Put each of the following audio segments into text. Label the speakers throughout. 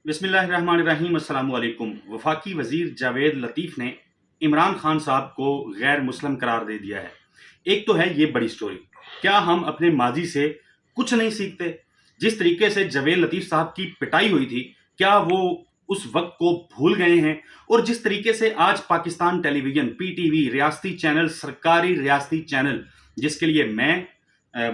Speaker 1: बिस्मिल्लाहिर्रहमानिर्रहीम अस्सलाम वालेकुम। वफाकी वजीर जावेद लतीफ़ ने इमरान खान साहब को गैर मुस्लिम करार दे दिया है। एक तो है ये बड़ी स्टोरी, क्या हम अपने माजी से कुछ नहीं सीखते? जिस तरीके से जावेद लतीफ़ साहब की पिटाई हुई थी, क्या वो उस वक्त को भूल गए हैं? और जिस तरीके से आज पाकिस्तान टेलीविजन, पीटीवी, रियासती चैनल, सरकारी रियासती चैनल, जिसके लिए मैं,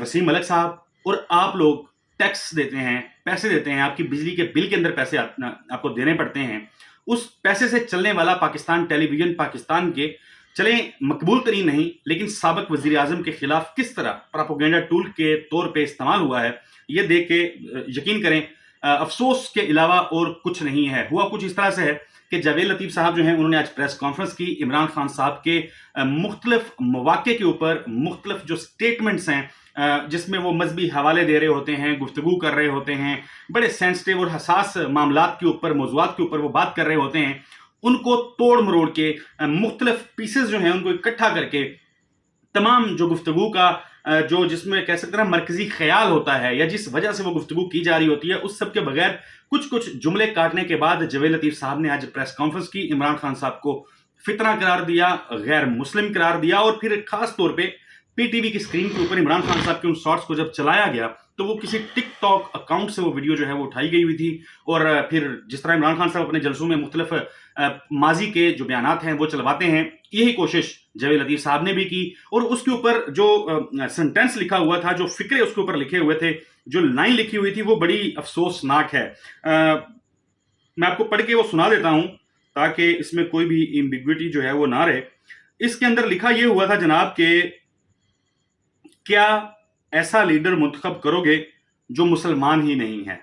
Speaker 1: वसीम मलिक साहब और आप लोग टैक्स देते हैं, पैसे देते हैं, आपकी बिजली के बिल के अंदर पैसे आपको देने पड़ते हैं, उस पैसे से चलने वाला पाकिस्तान टेलीविजन पाकिस्तान के चलें मकबूल तरीन नहीं लेकिन साबिक वजीर आजम के खिलाफ किस तरह प्रोपेगेंडा टूल के तौर पे इस्तेमाल हुआ है, ये देख के यकीन करें अफसोस के अलावा और कुछ नहीं है। हुआ कुछ इस तरह से है कि जावेद लतीफ़ साहब जो हैं उन्होंने आज प्रेस कॉन्फ्रेंस की। इमरान खान साहब के मुख्तलिफ मौके के ऊपर मुख्तलिफ जो स्टेटमेंट्स हैं, जिसमें वो मजहबी हवाले दे रहे होते हैं, गुफ्तगू कर रहे होते हैं, बड़े सेंसिटिव और हसास मामलात के ऊपर, मौज़ूआत के ऊपर वो बात कर रहे होते हैं, उनको तोड़ मरोड़ के मुख्तलिफ पीसेस जो हैं उनको इकट्ठा करके तमाम जो गुफ्तगू का जो जिसमें कह सकते हैं मरकजी ख्याल होता है या जिस वजह से वो गुफ्तगू की जा रही होती है, उस सब के बगैर कुछ कुछ जुमले काटने के बाद जावेद लतीफ़ साहब ने आज प्रेस कॉन्फ्रेंस की। इमरान खान साहब को फितना करार दिया, गैर मुस्लिम करार दिया और फिर खास तौर पे पीटीवी की स्क्रीन के ऊपर इमरान खान साहब के उन शॉट्स को जब चलाया गया तो वो किसी टिकटॉक अकाउंट से वो वीडियो जो है वो उठाई गई हुई थी। और फिर जिस तरह इमरान खान साहब अपने जलसों में मुख्तलिफ माजी के जो बयानात हैं वो चलवाते हैं, यही कोशिश जावेद लतीफ़ साहब ने भी की। और उसके ऊपर जो सेंटेंस लिखा हुआ था, जो फिक्रे उसके ऊपर लिखे हुए थे, जो लाइन लिखी हुई थी, वो बड़ी अफसोसनाक है। मैं आपको पढ़ के वो सुना देता हूं ताकि इसमें कोई भी एम्बिग्विटी जो है वो ना रहे। इसके अंदर लिखा ये हुआ था जनाब के, क्या ऐसा लीडर मुंतखब करोगे जो मुसलमान ही नहीं है?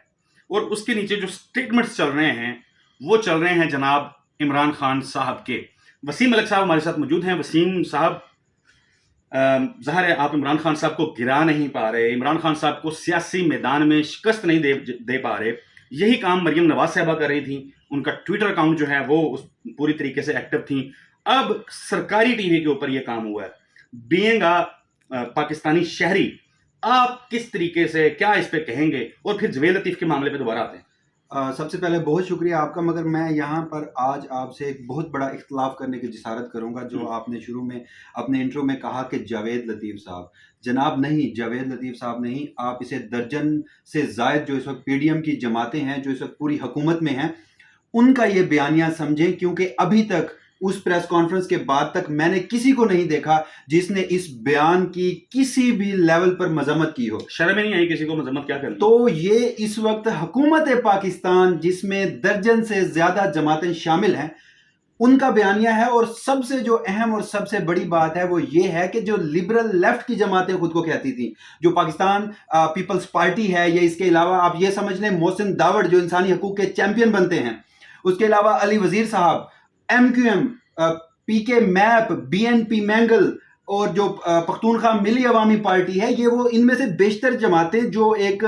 Speaker 1: और उसके नीचे जो स्टेटमेंट्स चल रहे हैं वो चल रहे हैं जनाब इमरान खान साहब के। वसीम मलिक साहब हमारे साथ मौजूद हैं। वसीम साहब, ज़ाहिर है आप इमरान खान साहब को गिरा नहीं पा रहे, इमरान खान साहब को सियासी मैदान में शिकस्त नहीं दे पा रहे। यही काम मरियम नवाज साहबा कर रही थी, उनका ट्विटर अकाउंट जो है वो पूरी तरीके से एक्टिव थी। अब सरकारी टीवी के ऊपर यह काम हुआ है। बीइंग पाकिस्तानी शहरी, आप किस तरीके से क्या इस पे कहेंगे? और फिर जावेद लतीफ़ के मामले पे दोबारा आते हैं।
Speaker 2: सबसे पहले बहुत शुक्रिया आपका, मगर मैं यहाँ पर आज आपसे एक बहुत बड़ा इख्तलाफ करने की जिसारत करूँगा। जो आपने शुरू में अपने इंट्रो में कहा कि जावेद लतीफ़ साहब, जनाब नहीं, जावेद लतीफ़ साहब नहीं, आप इसे दर्जन से ज़ायद जो इस वक्त पीडीएम की जमातें हैं जो इस वक्त पूरी हुकूमत में हैं, उनका ये बयानिया समझें। क्योंकि अभी तक उस प्रेस कॉन्फ्रेंस के बाद तक मैंने किसी को नहीं देखा जिसने इस बयान की किसी भी लेवल पर मजम्मत की हो।
Speaker 1: शर्म नहीं आई किसी को मजम्मत क्या करनी?
Speaker 2: तो ये इस वक्त हुकूमत पाकिस्तान जिसमें दर्जन से ज्यादा जमातें शामिल हैं, उनका बयानिया है। और सबसे जो अहम और सबसे बड़ी बात है वो ये है कि जो लिबरल लेफ्ट की जमातें खुद को कहती थी, जो पाकिस्तान पीपल्स पार्टी है, या इसके अलावा आप ये समझ लें मोहसिन दावड़ जो इंसानी हकूक के चैंपियन बनते हैं, उसके अलावा अली वजीर साहब, MQM, पीके मैप, BNP मैंगल और जो पख्तूनख्वा मिली अवामी पार्टी है, ये वो इनमें से बेशतर जमातें जो एक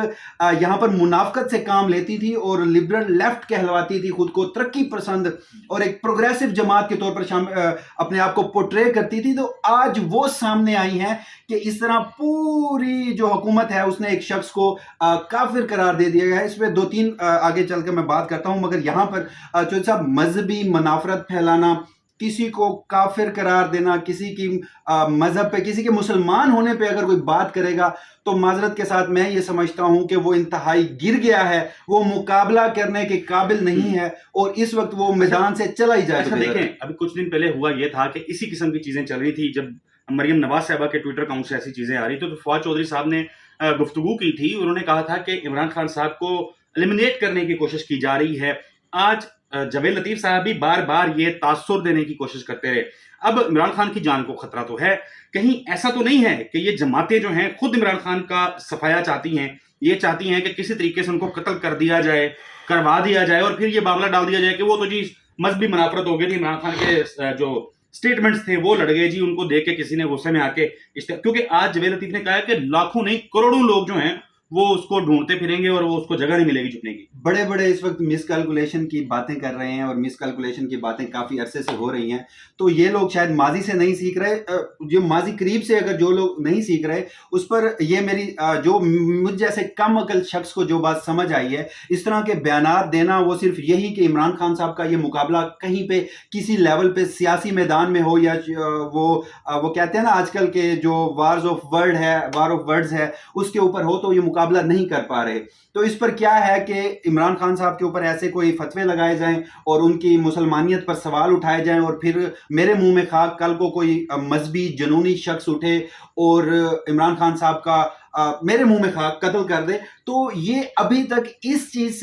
Speaker 2: यहाँ पर मुनाफकत से काम लेती थी और लिबरल लेफ्ट कहलवाती थी, खुद को तरक्की पसंद और एक प्रोग्रेसिव जमात के तौर पर अपने आप को पोर्ट्रे करती थी। तो आज वो सामने आई हैं कि इस तरह पूरी जो हुकूमत है उसने एक शख्स को काफिर करार दे दिया गया है। इस पर दो तीन आगे चल के मैं बात करता हूँ, मगर यहाँ पर जो साहब मजहबी मनाफरत फैलाना, किसी को काफिर करार देना, किसी की मजहब पे, किसी के मुसलमान होने पे अगर कोई बात करेगा तो माजरत के साथ मैं ये समझता हूं कि वो इंतहाई गिर गया है, वो मुकाबला करने के काबिल नहीं है और इस वक्त वो मैदान से चला ही जाए।
Speaker 1: देखें, अभी कुछ दिन पहले हुआ ये था कि इसी किस्म की चीजें चल रही थी। जब मरियम नवाज साहबा के ट्विटर अकाउंट से ऐसी चीजें आ रही थी तो फवाद चौधरी साहब ने गुफ्तगू की थी। उन्होंने कहा था कि इमरान खान साहब को एलिमिनेट करने की कोशिश की जा रही है। आज जावेद लतीफ़ साहब भी बार बार ये तासुर देने की कोशिश करते रहे। अब इमरान खान की जान को खतरा तो है, कहीं ऐसा तो नहीं है कि ये जमातें जो हैं खुद इमरान खान का सफाया चाहती हैं, ये चाहती हैं कि किसी तरीके से उनको कत्ल कर दिया जाए, करवा दिया जाए और फिर ये मामला डाल दिया जाए कि वो तो जी मजहबी मुनाफरत हो गई थी, इमरान खान के जो स्टेटमेंट्स थे वो लड़ गए जी, उनको देख के किसी ने गुस्से में आके। क्योंकि आज जावेद लतीफ़ ने कहा कि लाखों नहीं करोड़ों लोग जो हैं وہ اس کو ڈھونڈتے پھریں گے اور وہ اس کو جگہ نہیں ملے گی چھپنے کی.
Speaker 2: بڑے بڑے اس وقت مس کیلکولیشن کی باتیں کر رہے ہیں اور مس کیلکولیشن کی باتیں کافی عرصے سے ہو رہی ہیں. تو یہ لوگ شاید ماضی سے نہیں سیکھ رہے, جو ماضی قریب سے اگر جو لوگ نہیں سیکھ رہے اس پر یہ میری جو مجھ جیسے کم عقل شخص کو جو بات سمجھ آئی ہے, اس طرح کے بیانات دینا وہ صرف یہی کہ عمران خان صاحب کا یہ مقابلہ کہیں پہ کسی لیول پہ سیاسی میدان میں ہو, یا وہ کہتے ہیں نا آج کل کے جو وار آف ورڈز ہے اس کے اوپر ہو, تو یہ مقابلہ نہیں کر پا رہے. تو اس پر کیا ہے کہ عمران خان صاحب کے اوپر ایسے کوئی فتوے لگائے جائیں اور ان کی مسلمانیت پر سوال اٹھائے جائیں, اور پھر میرے منہ میں خاک کل کو کوئی مذہبی جنونی شخص اٹھے اور عمران خان صاحب کا میرے منہ میں خاک قتل کر دے. تو یہ ابھی تک اس چیز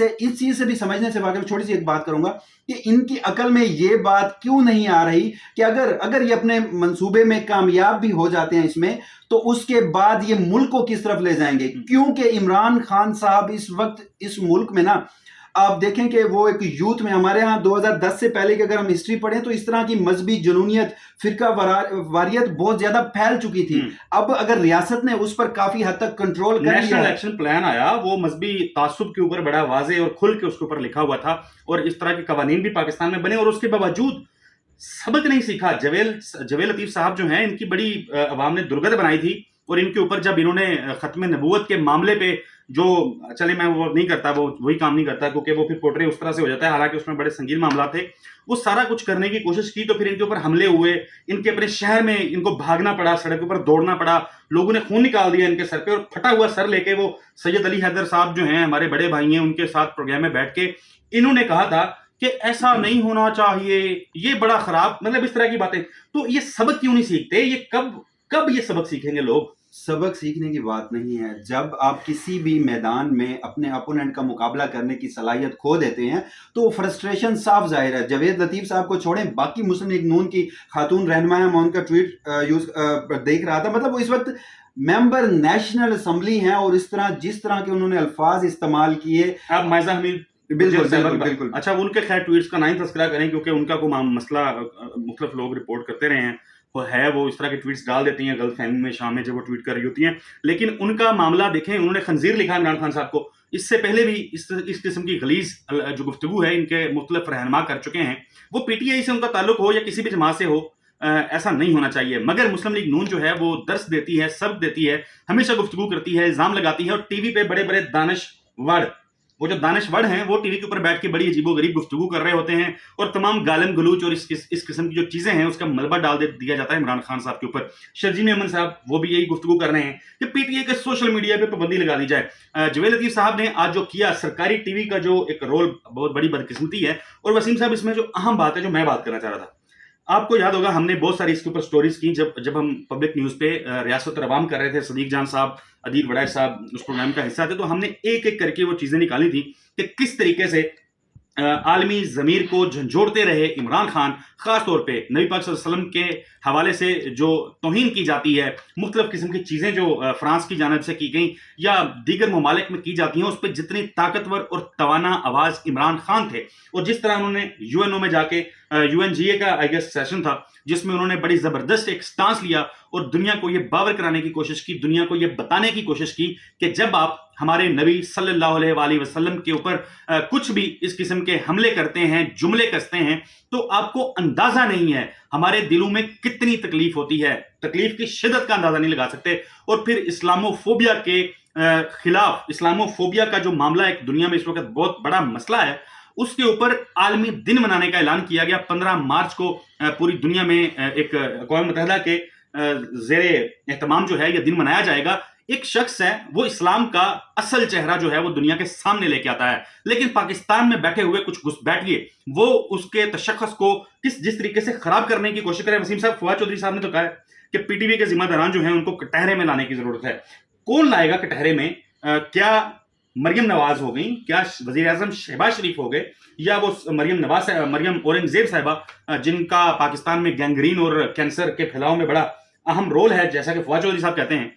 Speaker 2: سے بھی سمجھنے سے واقعی چھوٹی سی ایک بات کروں گا کہ ان کی عقل میں یہ بات کیوں نہیں آ رہی کہ اگر یہ اپنے منصوبے میں کامیاب بھی ہو جاتے ہیں اس میں, تو اس کے بعد یہ ملک کو کس طرف لے جائیں گے. کیونکہ عمران خان صاحب اس وقت اس ملک میں نا, آپ دیکھیں کہ وہ ایک یوتھ میں, ہمارے ہاں 2010 سے پہلے کی اگر ہم ہسٹری پڑھیں تو اس طرح کی مذہبی جنونیت, فرقہ واریت بہت زیادہ پھیل چکی تھی. اب اگر ریاست نے اس پر کافی حد تک کنٹرول کر لیا,
Speaker 1: نیشنل ایکشن پلان آیا, وہ مذہبی تعصب کے اوپر بڑا واضح اور کھل کے اس کے اوپر لکھا ہوا تھا, اور اس طرح کے قوانین بھی پاکستان میں بنے, اور اس کے باوجود سبق نہیں سیکھا. جویل لطیف صاحب جو ہیں, ان کی بڑی عوام نے درگت بنائی تھی, اور ان کے اوپر جب انہوں نے ختم نبوت کے معاملے پہ جو چلے میں وہ نہیں کرتا, وہی کام نہیں کرتا, کیونکہ وہ پھر پورٹری اس طرح سے ہو جاتا ہے, حالانکہ اس میں بڑے سنگین معاملات تھے, وہ سارا کچھ کرنے کی کوشش کی, تو پھر ان کے اوپر حملے ہوئے, ان کے اپنے شہر میں ان کو بھاگنا پڑا, سڑک کے اوپر دوڑنا پڑا, لوگوں نے خون نکال دیا ان کے سر پہ, اور پھٹا ہوا سر لے کے وہ سید علی حیدر صاحب جو ہیں ہمارے بڑے بھائی ہیں, ان کے ساتھ پروگرام میں بیٹھ کے انہوں نے کہا تھا کہ ایسا نہیں ہونا چاہیے, یہ بڑا خراب, مطلب اس طرح کی باتیں. تو یہ سبق کیوں نہیں سیکھتے؟ یہ کب یہ سبق سیکھیں گے لوگ؟
Speaker 2: سبق سیکھنے کی بات نہیں ہے. جب آپ کسی بھی میدان میں اپنے اپوننٹ کا مقابلہ کرنے کی صلاحیت کھو دیتے ہیں تو فرسٹریشن صاف ظاہر ہے. جوید لطیف صاحب کو چھوڑیں, باقی مسلم لیگ نون کی خاتون رہنما ہے, میں ان کا ٹویٹ دیکھ رہا تھا, مطلب وہ اس وقت ممبر نیشنل اسمبلی ہیں, اور جس طرح کے انہوں نے الفاظ استعمال کیے.
Speaker 1: اب مائزہ حمید
Speaker 2: بالکل
Speaker 1: اچھا, ان کے خیر ٹویٹس کا نہیں تذکرہ کریں, کیونکہ ان کا کوئی مسئلہ مختلف لوگ رپورٹ کرتے رہے ہیں, وہ اس طرح کے ٹویٹس ڈال دیتی ہیں غلط فہمی میں شام میں جب وہ ٹویٹ کر رہی ہوتی ہیں. لیکن ان کا معاملہ دیکھیں, انہوں نے خنزیر لکھا عمران خان صاحب کو. اس سے پہلے بھی اس قسم کی غلیظ جو گفتگو ہے ان کے مختلف رہنما کر چکے ہیں, وہ پی ٹی آئی سے ان کا تعلق ہو یا کسی بھی جماعت سے ہو, ایسا نہیں ہونا چاہیے. مگر مسلم لیگ نون جو ہے وہ درس دیتی ہے, سبق دیتی ہے, ہمیشہ گفتگو کرتی ہے, الزام لگاتی ہے, اور ٹی وی پہ بڑے بڑے وہ جو دانشور ہیں وہ ٹی وی کے اوپر بیٹھ کے بڑی عجیب و غریب گفتگو کر رہے ہوتے ہیں, اور تمام گالم گلوچ اور اس قسم کی جو چیزیں ہیں اس کا ملبہ ڈال دیا جاتا ہے عمران خان صاحب کے اوپر. شرجیل احمد صاحب وہ بھی یہی گفتگو کر رہے ہیں کہ پی ٹی آئی کے سوشل میڈیا پہ پابندی لگا دی جائے. جویل لطیف صاحب نے آج جو کیا, سرکاری ٹی وی کا جو ایک رول بہت بڑی بدقسمتی ہے. اور وسیم صاحب, اس میں جو اہم بات ہے جو میں بات کرنا چاہ رہا تھا, آپ کو یاد ہوگا ہم نے بہت ساری اس کے اوپر سٹوریز کی جب ہم پبلک نیوز پہ ریاست اور عوام کر رہے تھے. صدیق جان صاحب, عدیل وڑائچ صاحب اس پروگرام کا حصہ تھے, تو ہم نے ایک ایک کر کے وہ چیزیں نکالی تھی کہ کس طریقے سے عالمی ضمیر کو جھنجھوڑتے رہے عمران خان, خاص طور پہ نبی پاک صلی اللہ علیہ وسلم کے حوالے سے جو توہین کی جاتی ہے, مختلف قسم کی چیزیں جو فرانس کی جانب سے کی گئیں یا دیگر ممالک میں کی جاتی ہیں, اس پہ جتنی طاقتور اور توانا آواز عمران خان تھے. اور جس طرح انہوں نے یو این او میں جا کے, یو این جی اے کا آئی گیس سیشن تھا, جس میں انہوں نے بڑی زبردست ایک سٹانس لیا اور دنیا کو یہ باور کرانے کی کوشش کی, دنیا کو یہ بتانے کی کوشش کی کہ جب آپ ہمارے نبی صلی اللہ علیہ وآلہ وسلم کے اوپر کچھ بھی اس قسم کے حملے کرتے ہیں, جملے کستے ہیں, تو آپ کو اندازہ نہیں ہے ہمارے دلوں میں کتنی تکلیف ہوتی ہے. تکلیف کی شدت کا اندازہ نہیں لگا سکتے. اور پھر اسلاموفوبیا کے خلاف, اسلاموفوبیا کا جو معاملہ ایک دنیا میں اس وقت بہت بڑا مسئلہ ہے, اس کے اوپر عالمی دن منانے کا اعلان کیا گیا. 15 مارچ کو پوری دنیا میں ایک اقوام متحدہ کے زیر اہتمام جو ہے یہ دن منایا جائے گا. ایک شخص ہے, وہ اسلام کا اصل چہرہ جو ہے وہ دنیا کے سامنے لے کے آتا ہے, لیکن پاکستان میں بیٹھے ہوئے کچھ گھسپیٹھیے وہ اس کے تشخص کو جس طریقے سے خراب کرنے کی کوشش کرے. وسیم صاحب, فواد چودھری صاحب نے تو کہا ہے کہ پی ٹی وی کے ذمہ داران جو ہیں ان کو کٹہرے میں لانے کی ضرورت ہے. کون لائے گا کٹہرے میں؟ کیا مریم نواز ہو گئی, کیا وزیر اعظم شہباز شریف ہو گئے, یا وہ مریم اورنگزیب صاحبہ جن کا پاکستان میں گینگرین اور کینسر کے پھیلاؤ میں بڑا اہم رول ہے, جیسا کہ فواد چودھری صاحب کہتے ہیں,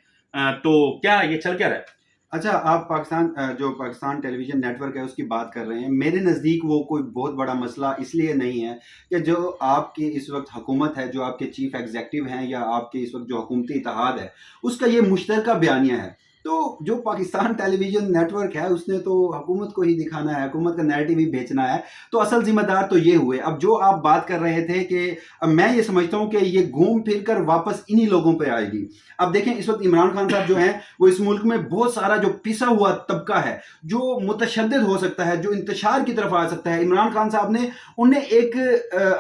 Speaker 1: تو کیا یہ چل کیا رہا ہے؟
Speaker 2: اچھا, آپ پاکستان ٹیلی ویژن نیٹ ورک ہے اس کی بات کر رہے ہیں. میرے نزدیک وہ کوئی بہت بڑا مسئلہ اس لیے نہیں ہے کہ جو آپ کی اس وقت حکومت ہے, جو آپ کے چیف ایگزیکٹو ہیں, یا آپ کے اس وقت جو حکومتی اتحاد ہے, اس کا یہ مشترکہ بیانیہ ہے. तो जो पाकिस्तान टेलीविजन नेटवर्क है उसने तो हुकूमत को ही दिखाना है, हुकूमत का नैरेटिव ही बेचना है, तो असल जिम्मेदार तो ये हुए। अब जो आप बात कर रहे थे कि मैं ये समझता हूँ कि ये घूम फिर कर वापस इन्हीं लोगों पे आएगी। अब देखें इस वक्त इमरान खान साहब जो हैं वो इस मुल्क में बहुत सारा जो पिसा हुआ तबका है, जो मुतशद्दिद हो सकता है, जो इंतशार की तरफ आ सकता है, इमरान खान साहब ने उन्हें एक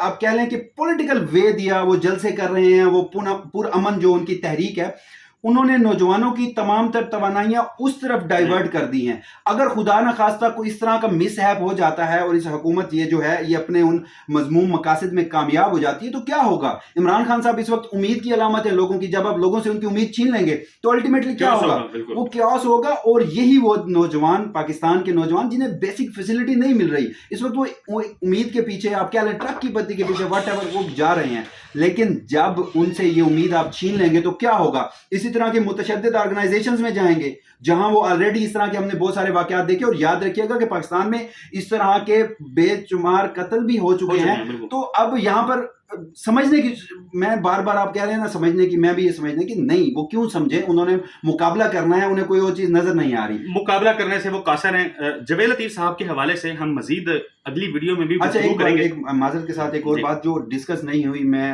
Speaker 2: आप कह लें कि पॉलिटिकल वे दिया। वो जलसे कर रहे हैं, वो पुरअमन जो उनकी तहरीक है, उन्होंने नौजवानों की तमाम तर तवानाइयां उस तरफ डाइवर्ट कर दी हैं। अगर खुदा न खास्ता कोई इस तरह का मिसहैप हो जाता है और इस हुकूमत ये जो है ये अपने उन मजमूम मकासद में कामयाब हो जाती है तो क्या होगा? इमरान खान साहब इस वक्त उम्मीद की अलामत है लोगों की। जब आप लोगों से उनकी उम्मीद छीन लेंगे तो अल्टीमेटली क्या होगा? वो क्यास होगा। और यही वो नौजवान, पाकिस्तान के नौजवान जिन्हें बेसिक फैसिलिटी नहीं मिल रही, इस वक्त वो उम्मीद के पीछे, आप क्या लें, ट्रक की बत्ती के पीछे वट एवर वो जा रहे हैं। लेकिन जब उनसे ये उम्मीद आप छीन लेंगे तो क्या होगा? इसी तरह के मुतशद्दिद ऑर्गेनाइजेशंस में जाएंगे जहां वो ऑलरेडी इस तरह के, हमने बहुत सारे वाकयात देखे। और याद रखिएगा कि पाकिस्तान में इस तरह के बेशुमार कत्ल भी हो चुके हैं। तो अब यहां पर समझने की, मैं बार बार आप कह रहे हैं ना समझने की, मैं भी ये समझने की नहीं, वो क्यों समझे? उन्होंने मुकाबला करना है, उन्हें कोई और चीज नजर नहीं आ रही।
Speaker 1: मुकाबला करने से वो कासर हैं। जवेद लतीफ साहब के हवाले से हम मजीद अगली वीडियो में भी
Speaker 2: अच्छा एक माजरत के साथ एक और बात जो डिस्कस नहीं हुई, मैं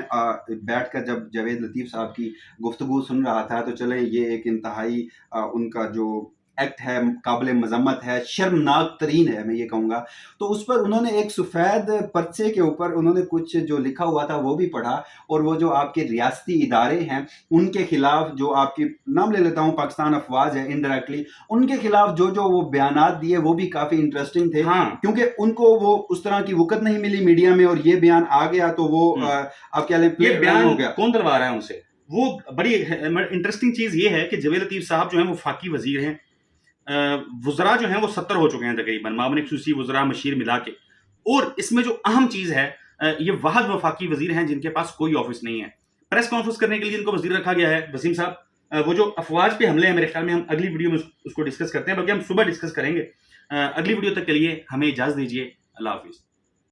Speaker 2: बैठकर जब जवेद लतीफ साहब की गुफ्तगू सुन रहा था तो चले ये एक इंतहाई उनका जो एक्ट है काबिल मजम्मत है, शर्मनाक तरीन है, मैं ये कहूँगा। तो उस पर उन्होंने एक सफ़ेद पर्चे के ऊपर उन्होंने कुछ जो लिखा हुआ था वो भी पढ़ा, और वो जो आपके रियासती इदारे हैं उनके खिलाफ, जो आपकी नाम ले लेता हूँ पाकिस्तान अफवाज है इनडायरेक्टली, उनके खिलाफ जो जो वो बयानात दिए वो भी काफ़ी इंटरेस्टिंग थे।
Speaker 1: हाँ।
Speaker 2: क्योंकि उनको वो उस तरह की वक़्त नहीं मिली मीडिया में, और ये बयान आ गया तो वो आप क्या लें,
Speaker 1: ये बयान हो गया। कौन दिलवा रहा है उनसे? वो बड़ी इंटरेस्टिंग चीज़ ये है कि जवेद लतीफ साहब जो हैं वो वफाकी वजीर हैं। वज़रा जो हैं वो 70 हो चुके हैं तकरीबन, मामून खुसूसी वज़रा मशीर मिला के। और इसमें जो अहम चीज़ है, ये वाहद वफाकी वजीर हैं जिनके पास कोई ऑफिस नहीं है। प्रेस कॉन्फ्रेंस करने के लिए इनको वजीर रखा गया है। वसीम साहब, वो जो अफवाज पे हमले हैं, मेरे ख्याल में हम अगली वीडियो में उसको डिस्कस करते हैं, बल्कि हम सुबह डिस्कस करेंगे। अगली वीडियो तक के लिए हमें इजाज़त दीजिए। अल्लाह हाफिज़।